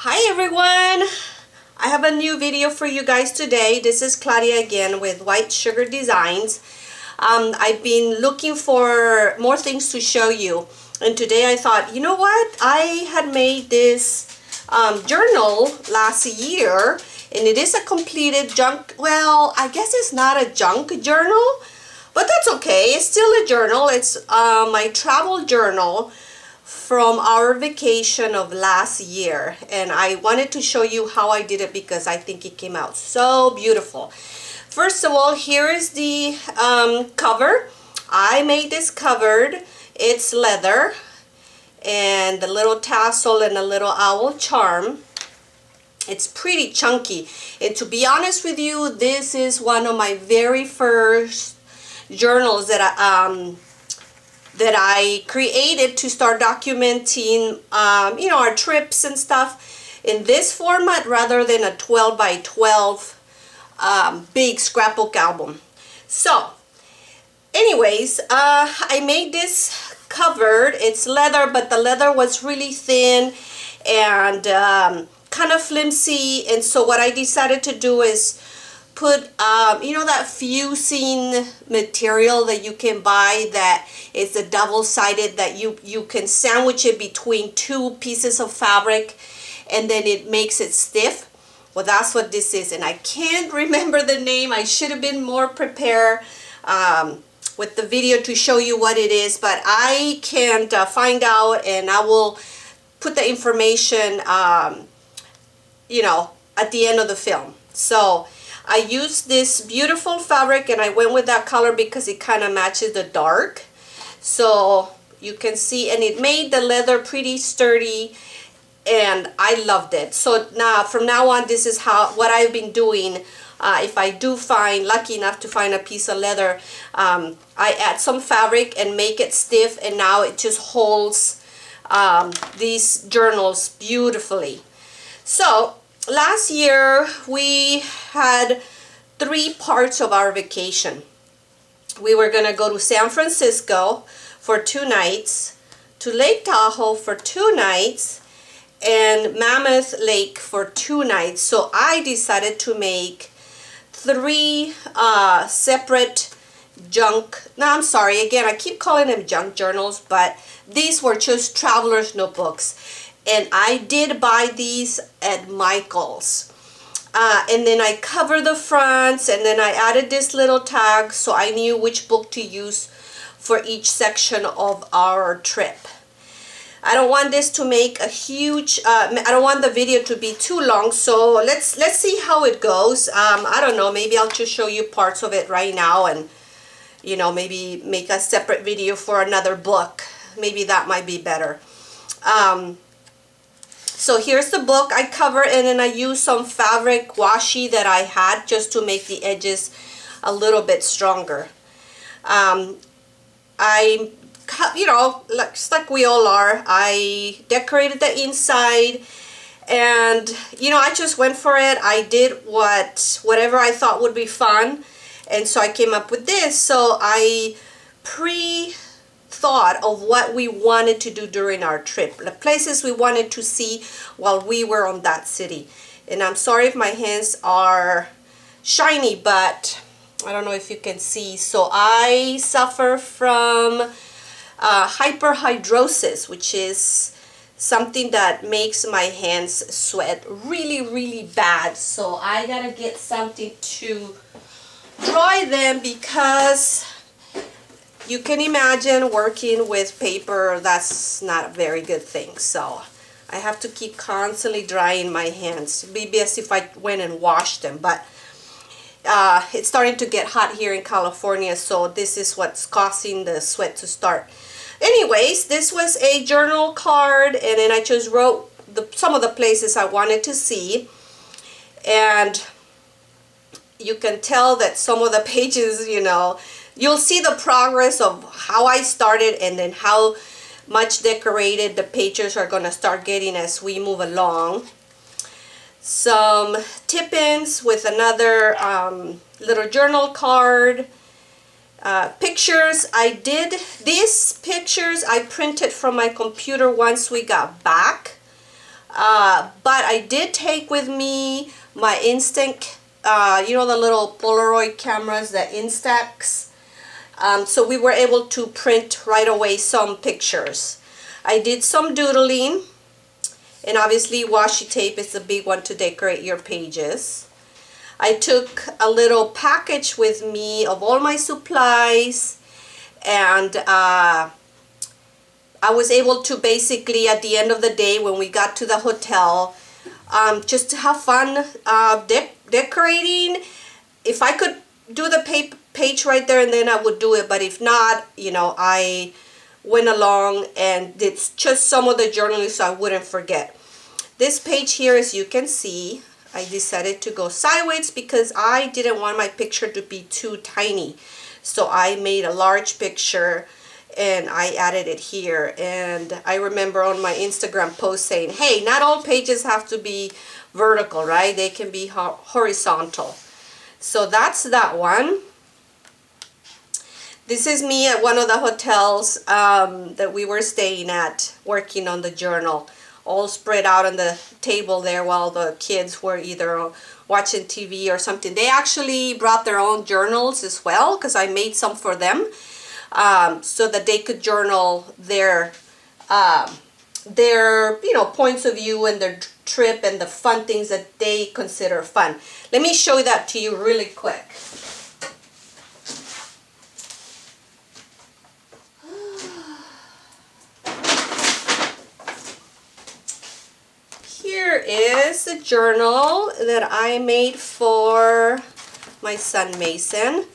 Hi everyone! I have a new video for you guys today. This is Claudia again with White Sugar Designs. I've been looking for more things to show you, and today I thought, you know what? I had made this journal last year, and it is a completed junk, well, I guess it's not a junk journal, but that's okay. It's still a journal. It's my travel journal from our vacation of last year, and I wanted to show you how I did it because I think it came out so beautiful. First of all, here is the cover. I made this covered. It's leather and the little tassel and a little owl charm. It's pretty chunky, and to be honest with you, this is one of my very first journals that I created to start documenting, you know, our trips and stuff in this format rather than a 12 by 12 big scrapbook album. So, anyways, I made this covered. It's leather, but the leather was really thin and kind of flimsy. And so what I decided to do is put, you know, that fusing material that you can buy that is a double-sided, that you can sandwich it between two pieces of fabric and then it makes it stiff. Well, that's what this is, and I can't remember the name. I should have been more prepared with the video to show you what it is, but I can't find out, and I will put the information, you know, at the end of the film. So I used this beautiful fabric, and I went with that color because it kind of matches the dark. So you can see, and it made the leather pretty sturdy, and I loved it. So now, from now on, this is what I've been doing. If I do find, lucky enough to find a piece of leather, I add some fabric and make it stiff, and now it just holds these journals beautifully. So last year we had 3 parts of our vacation. We were going to go to San Francisco for 2 nights, to Lake Tahoe for 2 nights, and Mammoth Lake for 2 nights. So I decided to make 3 separate junk, no, I'm sorry, again, I keep calling them junk journals, but these were just traveler's notebooks. And I did buy these at Michael's. And then I covered the fronts, and then I added this little tag so I knew which book to use for each section of our trip. I don't want this to make a huge, I don't want the video to be too long, so let's see how it goes. I don't know, maybe I'll just show you parts of it right now, and, you know, maybe make a separate video for another book. Maybe that might be better. So here's the book I covered, and then I used some fabric washi that I had just to make the edges a little bit stronger. I cut, you know, like we all are, I decorated the inside, and, you know, I just went for it. I did whatever I thought would be fun, and so I came up with this. So I thought of what we wanted to do during our trip, the places we wanted to see while we were on that city. And I'm sorry if my hands are shiny, but I don't know if you can see. So I suffer from hyperhidrosis, which is something that makes my hands sweat really bad. So I gotta get something to dry them, because you can imagine working with paper, that's not a very good thing. So I have to keep constantly drying my hands. It'd be best if I went and washed them, but it's starting to get hot here in California, so this is what's causing the sweat to start. Anyways, this was a journal card, and then I just wrote some of the places I wanted to see, and you can tell that some of the pages, you know, you'll see the progress of how I started and then how much decorated the pages are going to start getting as we move along. Some tip-ins with another little journal card. Pictures, these pictures I printed from my computer once we got back. But what, I did take with me my Instant, you know, the little Polaroid cameras, the Instax. So we were able to print right away some pictures. I did some doodling, and obviously washi tape is the big one to decorate your pages. I took a little package with me of all my supplies, and I was able to basically, at the end of the day when we got to the hotel, just to have fun decorating. If I could do the page right there and then, I would do it, but if not, you know, I went along and did just some of the journaling so I wouldn't forget. This page here, as you can see, I decided to go sideways because I didn't want my picture to be too tiny. So I made a large picture and I added it here. And I remember on my Instagram post saying, hey, not all pages have to be vertical, right? They can be horizontal. So that's that one. This is me at one of the hotels that we were staying at, working on the journal, all spread out on the table there while the kids were either watching TV or something. They actually brought their own journals as well, because I made some for them, so that they could journal their you know, points of view and their trip and the fun things that they consider fun. Let me show that to you really quick. Here is a journal that I made for my son Mason.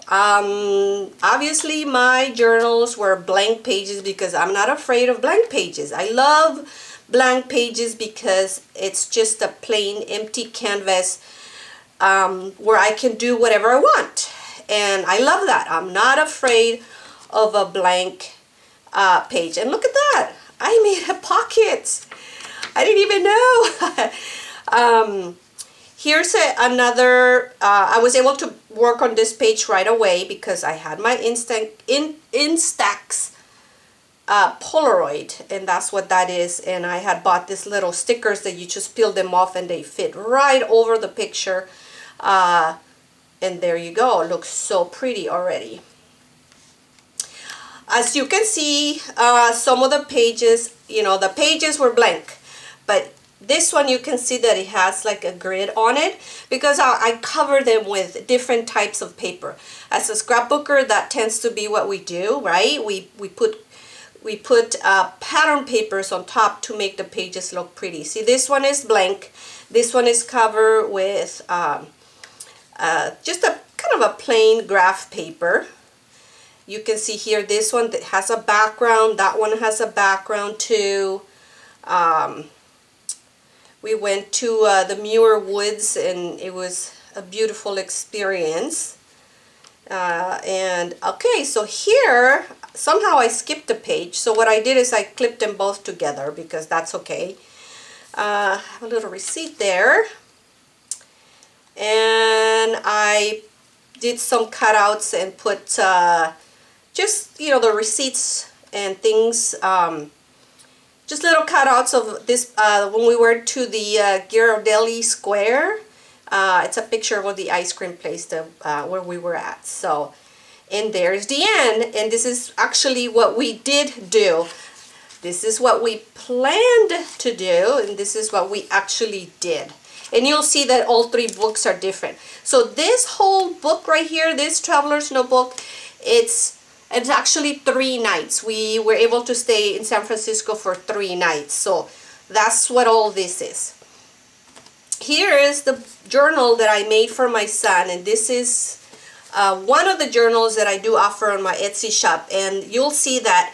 Obviously my journals were blank pages because I'm not afraid of blank pages. I love blank pages because it's just a plain empty canvas where I can do whatever I want, and I love that. I'm not afraid of a blank page. And look at that, I made a pocket. I didn't even know. Here's another, I was able to work on this page right away because I had my Instax Polaroid, and that's what that is. And I had bought these little stickers that you just peel them off and they fit right over the picture. And there you go, it looks so pretty already. As you can see, some of the pages, you know, the pages were blank, but this one you can see that it has like a grid on it because I cover them with different types of paper. As a scrapbooker, that tends to be what we do, right? We put pattern papers on top to make the pages look pretty. See, this one is blank. This one is covered with just a kind of a plain graph paper. You can see here this one that has a background. That one has a background too. We went to the Muir Woods and it was a beautiful experience. And okay, so here somehow I skipped a page. So what I did is I clipped them both together because that's okay. A little receipt there. And I did some cutouts and put just, you know, the receipts and things, just little cutouts of this when we were to the Ghirardelli Square. It's a picture of the ice cream place where we were at. So, and there's the end. And this is actually what we did do. This is what we planned to do, and this is what we actually did. And you'll see that all three books are different. So this whole book right here, this Traveler's Notebook, it's actually 3 nights. We were able to stay in San Francisco for 3 nights. So that's what all this is. Here is the journal that I made for my son, and this is one of the journals that I do offer on my Etsy shop. And you'll see that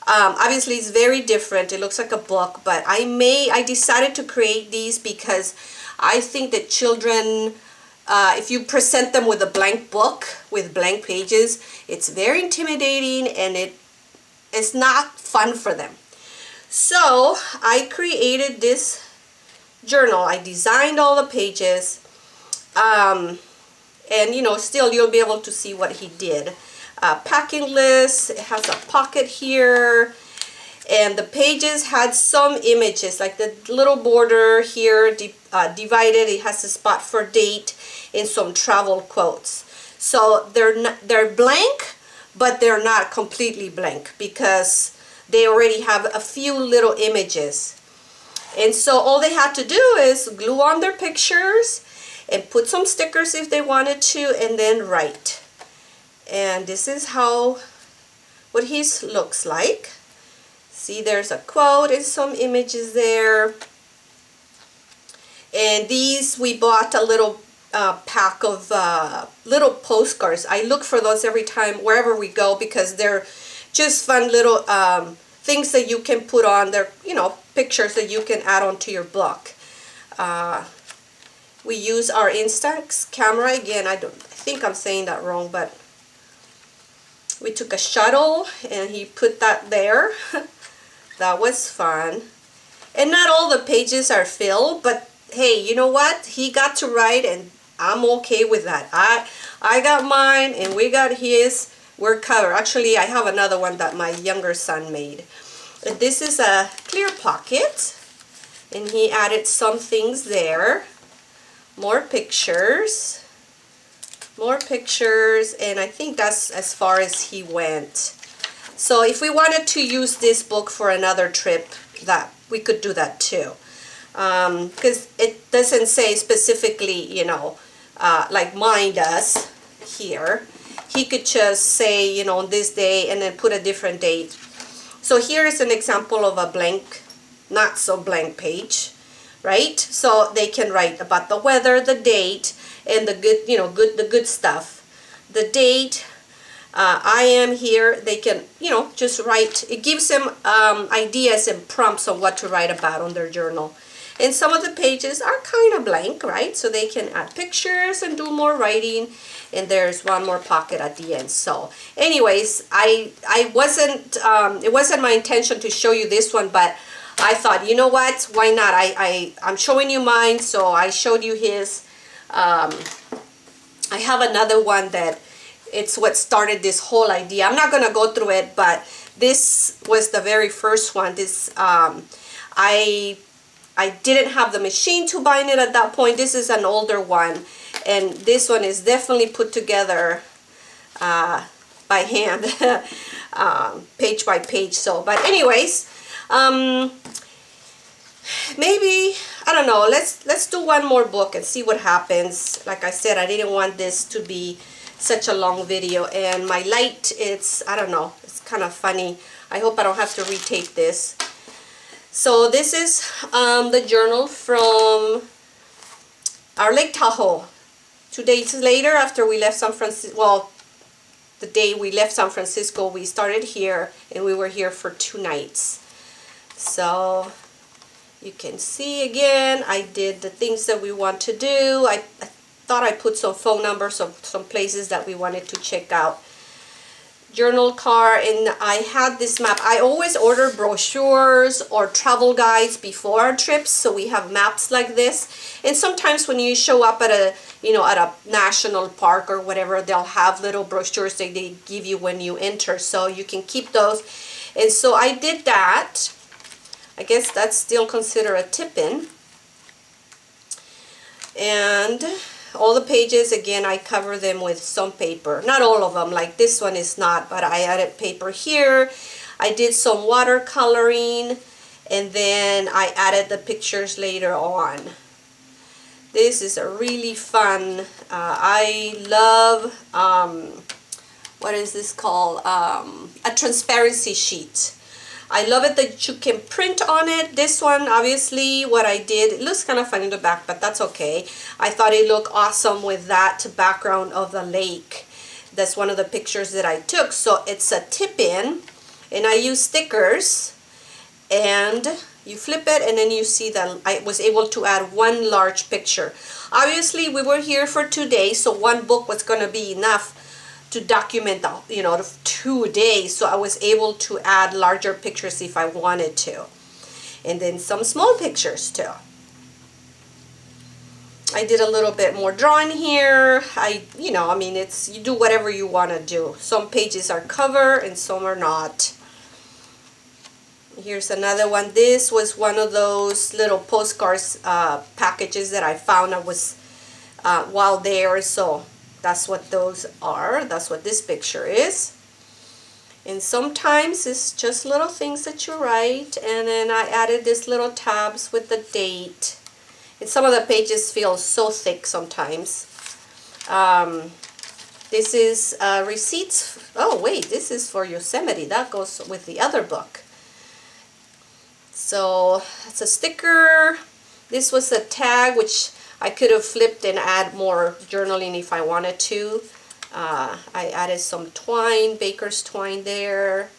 obviously it's very different. It looks like a book, but I decided to create these because I think that children, if you present them with a blank book with blank pages, it's very intimidating and it's not fun for them. So I created this journal. I designed all the pages, and you know, still you'll be able to see what he did. Packing list, it has a pocket here, and the pages had some images, like the little border here divided. It has a spot for date and some travel quotes. So they're blank, but they're not completely blank because they already have a few little images. And so all they had to do is glue on their pictures and put some stickers if they wanted to, and then write. And this is what his looks like. See, there's a quote and some images there. And these, we bought a little pack of little postcards. I look for those every time wherever we go because they're just fun little things that you can put on. They're, you know, pictures that you can add onto your book. We use our Instax camera. Again, I think I'm saying that wrong, but we took a shuttle and he put that there. That was fun. And not all the pages are filled, but hey, you know what? He got to write and I'm okay with that. I got mine and we got his. We're covered. Actually, I have another one that my younger son made. And this is a clear pocket. And he added some things there. More pictures. More pictures. And I think that's as far as he went. So if we wanted to use this book for another trip, that we could do that too. Because it doesn't say specifically, you know, like mine does here. He could just say, you know, this day and then put a different date. So here is an example of a blank, not so blank page, right? So they can write about the weather, the date, and the good, you know, the good stuff. The date, I am here. They can, you know, just write. It gives them ideas and prompts on what to write about on their journal. And some of the pages are kind of blank, right? So they can add pictures and do more writing. And there's one more pocket at the end. So anyways, I wasn't, it wasn't my intention to show you this one, but I thought, you know what, why not? I'm showing you mine, so I showed you his. I have another one that it's what started this whole idea. I'm not going to go through it, but this was the very first one. This, I didn't have the machine to bind it at that point. This is an older one. And this one is definitely put together by hand, page by page. So, but anyways, maybe, I don't know, let's do one more book and see what happens. Like I said, I didn't want this to be such a long video. And my light, it's, I don't know, it's kind of funny. I hope I don't have to retape this. So this is the journal from our Lake Tahoe. 2 days later, after we left San Francisco, well, the day we left San Francisco, we started here, and we were here for 2 nights. So you can see again, I did the things that we want to do. I thought I put some phone numbers of some places that we wanted to check out. Journal card, and I had this map. I always order brochures or travel guides before our trips, so we have maps like this. And sometimes when you show up at a, you know, at a national park or whatever, they'll have little brochures that they give you when you enter, so you can keep those. And so I did that. I guess that's still considered a tip-in. And all the pages, again, I cover them with some paper. Not all of them, like this one is not, but I added paper here. I did some watercoloring, and then I added the pictures later on. This is a really fun, I love, what is this called? A transparency sheet. I love it that you can print on it. This one, obviously, what I did, it looks kind of funny in the back, but that's okay. I thought it looked awesome with that background of the lake. That's one of the pictures that I took. So it's a tip-in, and I use stickers, and you flip it, and then you see that I was able to add one large picture. Obviously, we were here for 2 days, so one book was going to be enough to document the, you know, the 2 days. So I was able to add larger pictures if I wanted to, and then some small pictures too. I did a little bit more drawing here. You know, I mean, it's, you do whatever you want to do. Some pages are cover and some are not. Here's another one. This was one of those little postcards packages that I found. I was while there, so that's what those are. That's what this picture is. And sometimes it's just little things that you write, and then I added these little tabs with the date. And some of the pages feel so thick sometimes. This is receipts. Oh wait, this is for Yosemite. That goes with the other book. So it's a sticker. This was a tag which I could have flipped and add more journaling if I wanted to. I added some twine, baker's twine there.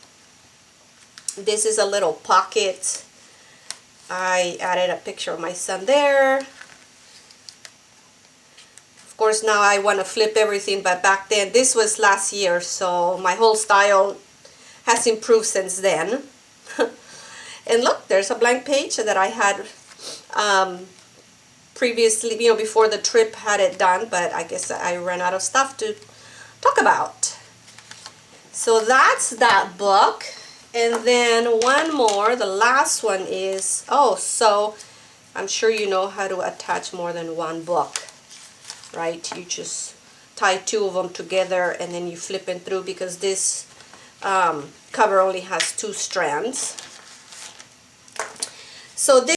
This is a little pocket. I added a picture of my son there. Of course now I want to flip everything, but back then, this was last year, so my whole style has improved since then. And look, there's a blank page that I had previously, before the trip had it done, but I guess I ran out of stuff to talk about. So that's that book. And then one more, the last one is, so I'm sure you know how to attach more than one book, right? You just tie two of them together and then you flip it through, because this cover only has 2 strands. So this